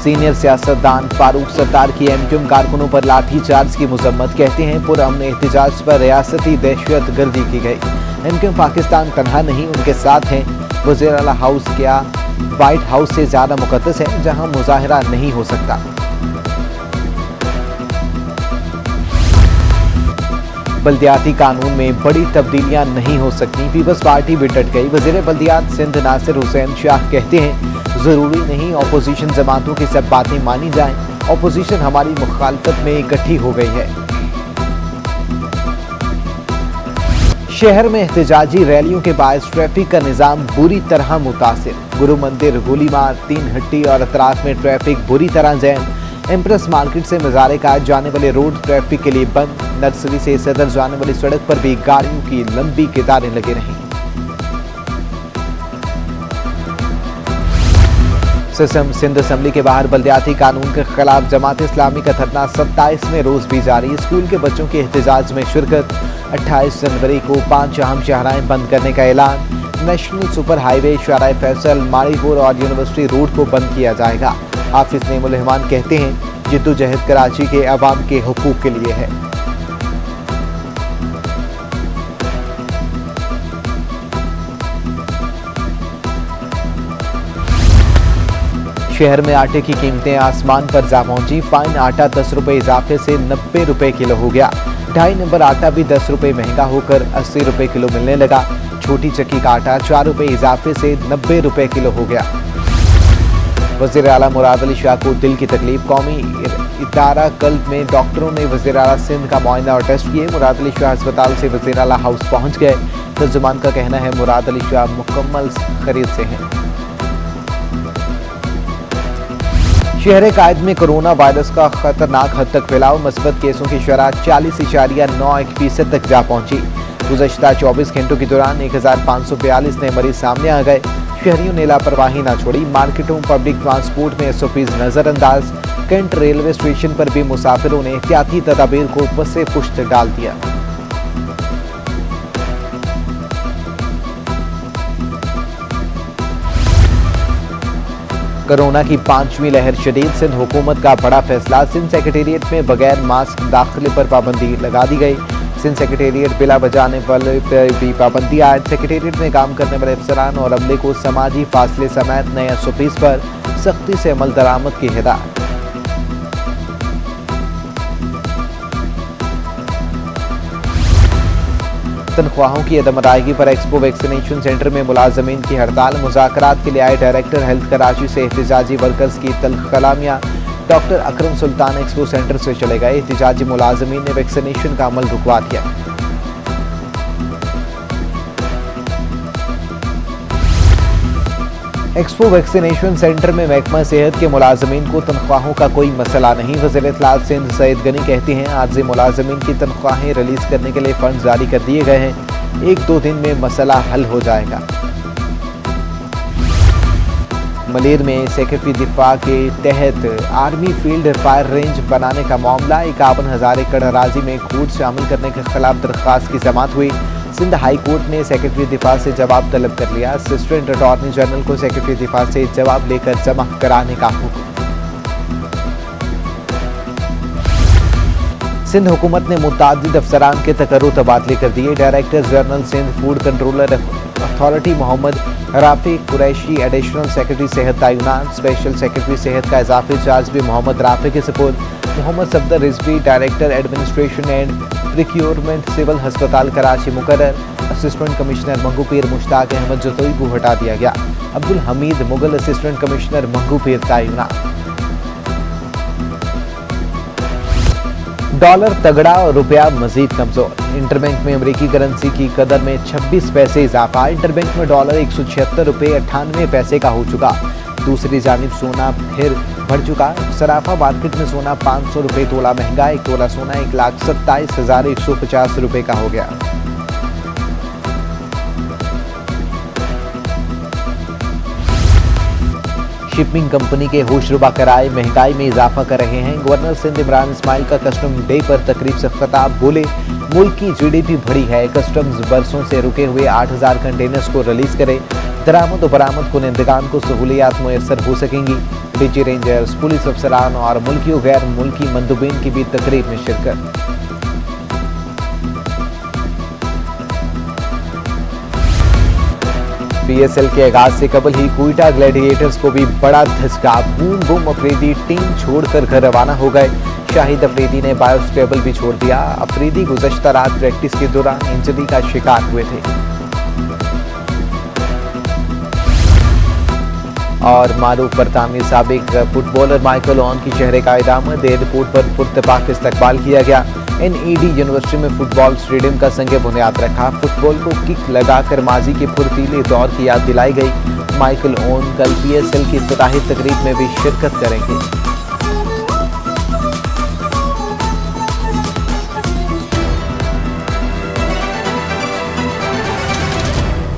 Senior सियासतदान फारूक सत्तार की MQM कारकुनों पर लाठीचार्ज की मजम्मत, कहते हैं पुरअमन एहतजाज पर रियासती दहशतगर्दी की गई। एमक्यूएम पाकिस्तान तनहा नहीं, उनके साथ हैं। वज़ीर आला हाउस क्या व्हाइट हाउस से ज्यादा मुकद्दस है जहां मुजाहिरा नहीं हो सकता। बल्दियाती कानून में बड़ी तब्दीलियां नहीं हो सकती, पीपल्स पार्टी भी डट गई। वज़ीर बल्दियात सिंध नासिर हुसैन शाह कहते हैं जरूरी नहीं अपोजिशन जमातों की सब बातें मानी जाएं, अपोजिशन हमारी मुखालफत में इकट्ठी हो गई है। शहर में एहतजाजी रैलियों के बायस ट्रैफिक का निजाम बुरी तरह मुतासिर। गुरु मंदिर, गोलीमार, तीन हट्टी और अतराफ में ट्रैफिक बुरी तरह जैम। एम्प्रेस मार्केट से मज़ारे का जाने वाले रोड ट्रैफिक के लिए बंद। नर्सरी से सदर जाने वाली सड़क पर भी गाड़ियों की लंबी कतारें लगी रहीं। सिंध असेंबली के बाहर बल्दियाती कानून के खिलाफ जमात इस्लामी का धरना 27वें रोज भी जारी। स्कूल के बच्चों के एहतजाज में शिरकत। 28 जनवरी को 5 अहम शाहराएं बंद करने का ऐलान। National super highway, Shahrah-e Faisal, Mauripur और यूनिवर्सिटी रोड को बंद किया जाएगा। हाफिज नेमुल रहमान कहते हैं जिद्दोजहद कराची के अवाम के हुकूक के लिए है। शहर में आटे की कीमतें आसमान पर जा पहुंची। फाइन आटा 10 रुपए इजाफे से 90 रुपए किलो हो गया। 2.5 नंबर आटा भी 10 रुपए महंगा होकर 80 रुपए किलो मिलने लगा। छोटी चक्की का आटा 4 रुपए इजाफे से 90 रुपए किलो हो गया। वज़ीर आला मुराद अली शाह को दिल की तकलीफ। कौमी इदारा कल्ब में डॉक्टरों ने वज़ीर आला सिंध का मुआयना और टेस्ट किए। मुराद अली शाह अस्पताल से वज़ीर आला हाउस पहुंच गए। तर्जुमान का कहना है मुराद अली शाह मुकम्मल खरीद से हैं। शहर कायद में कोरोना वायरस का खतरनाक हद तक फैलाव। मस्बत केसों की शरह 40.91% तक जा पहुंची। गुज़श्ता 24 घंटों के दौरान 1542 नए मरीज सामने आ गए। शहरियों ने लापरवाही न छोड़ी। मार्केटों, पब्लिक ट्रांसपोर्ट में SOPs नजरअंदाज। कैंट रेलवे स्टेशन पर भी मुसाफिरों ने एहतियाती तदाबीर को पसे पुश्त डाल दिया। कोरोना की 5वीं लहर शदीद। सिंध हुकूमत का बड़ा फैसला। सिंध सेक्रेटेरिएट में बगैर मास्क दाखिले पर पाबंदी लगा दी गई। सिंध सेक्रेटेरिएट बिला बजाने वाले पर भी पाबंदी आयद। सेक्रेटेरिएट में काम करने वाले अफसरान और अमले को समाजी फासले समेत नए SOPs पर सख्ती से अमल दरामद की हिदायत। तनख्वाहों की अदम अदायगी पर एक्सपो वैक्सीनेशन सेंटर में मुलाजमीन की हड़ताल। मुज़ाकरात के लिए आए डायरेक्टर हेल्थ कराची से एहतजाजी वर्कर्स की तल्ख कलामियाँ। डॉक्टर अकरम सुल्तान एक्सपो सेंटर से चले गए। एहतजाजी मुलाजमीन ने वैक्सीनेशन का अमल रुकवा दिया। एक्सपो वैक्सीनेशन सेंटर में महकमा सेहत के मुलाजमीन को तनख्वाहों का कोई मसला नहीं। वज़ीर इत्तलात सिंध सईद गनी कहते हैं आर्जी मुलाजमीन की तनख्वाहें रिलीज करने के लिए फंड जारी कर दिए गए हैं। 1-2 दिन में मसला हल हो जाएगा। मलेर में सेक्रेटरी दिफा के तहत आर्मी फील्ड फायर रेंज बनाने का मामला। 51,000 एकड़ अराजी में खोद शामिल करने के खिलाफ दरख्वास्त की समाअत हुई। सिंध हाई कोर्ट ने सेक्रेटरी दिफा से जवाब तलब कर लिया। असिस्टेंट अटॉर्नी जनरल को सेक्रेटरी दिफा से जवाब लेकर जमा कराने का हुक्म। सिंध हुकूमत ने मुतादिद अफसरान के तकर्रुर तबादले कर दिए। Director general Sindh food controller authority Mohammad Rafi Qureshi additional secretary सेहत तैनात। स्पेशल सेक्रेटरी सेहत का इजाफी चार्ज भी मोहम्मद राफी के सुपुर्द। Mohammad Safdar Rizvi director administration and procurement civil हस्पताल कराची मुकर्रर। असिस्टेंट कमिश्नर मंगू पीर मुश्ताक अहमद जतोई को हटा दिया गया। अब्दुल हमीद मुगल असिस्टेंट कमिश्नर मंगू पीर तैनात। डॉलर तगड़ा और रुपया मजीद कमजोर। इंटरबैंक में अमेरिकी करेंसी की कदर में 26 पैसे इजाफा। इंटरबैंक में डॉलर 176 रुपये 98 पैसे का हो चुका। दूसरी जानिब सोना फिर बढ़ चुका। सराफा मार्केट में सोना 500 रुपये तोला महंगा। 1 तोला सोना 1,27,150 रुपये का हो गया। शिपिंग कंपनी के होशरुबा किराए महंगाई में इजाफा कर रहे हैं। गवर्नर सिंध इमरान इस्माइल का कस्टम डे पर तकरीब से खिताब। बोले मुल्क की GDP बढ़ी है। कस्टम्स बरसों से रुके हुए 8,000 कंटेनर्स को रिलीज करे। दरामद और बरामद कुनंदगान को सहूलियात मुयसर हो सकेंगी। डीजी रेंजर्स, पुलिस अफसरान और मुल्की और गैर मुल्की मंदुबीन की भी तकरीब में शिरकत। PSL के आगाज से कबल ही क्वेटा ग्लैडिएटर्स को भी बड़ा धचका। बूम बूम अफरीदी टीम छोड़कर घर रवाना हो गए। शाहिद अफरीदी ने बायोस्टेबल भी छोड़ दिया। अफरीदी गुज़श्ता रात प्रैक्टिस के दौरान इंजरी का शिकार हुए थे। और मारूफ बरतानवी साबिक फुटबॉलर माइकल ओवन की शहर कायदामत एयरपोर्ट पर पुरतपाक इस्तकबाल किया गया। NED यूनिवर्सिटी में फुटबॉल स्टेडियम का संग बुनियाद रखा। फुटबॉल को किक लगाकर माजी के फुर्तीले दौर की याद दिलाई गई। माइकल ओवन कल PSL की इफ्तिताही तकरीब में भी शिरकत करेंगे।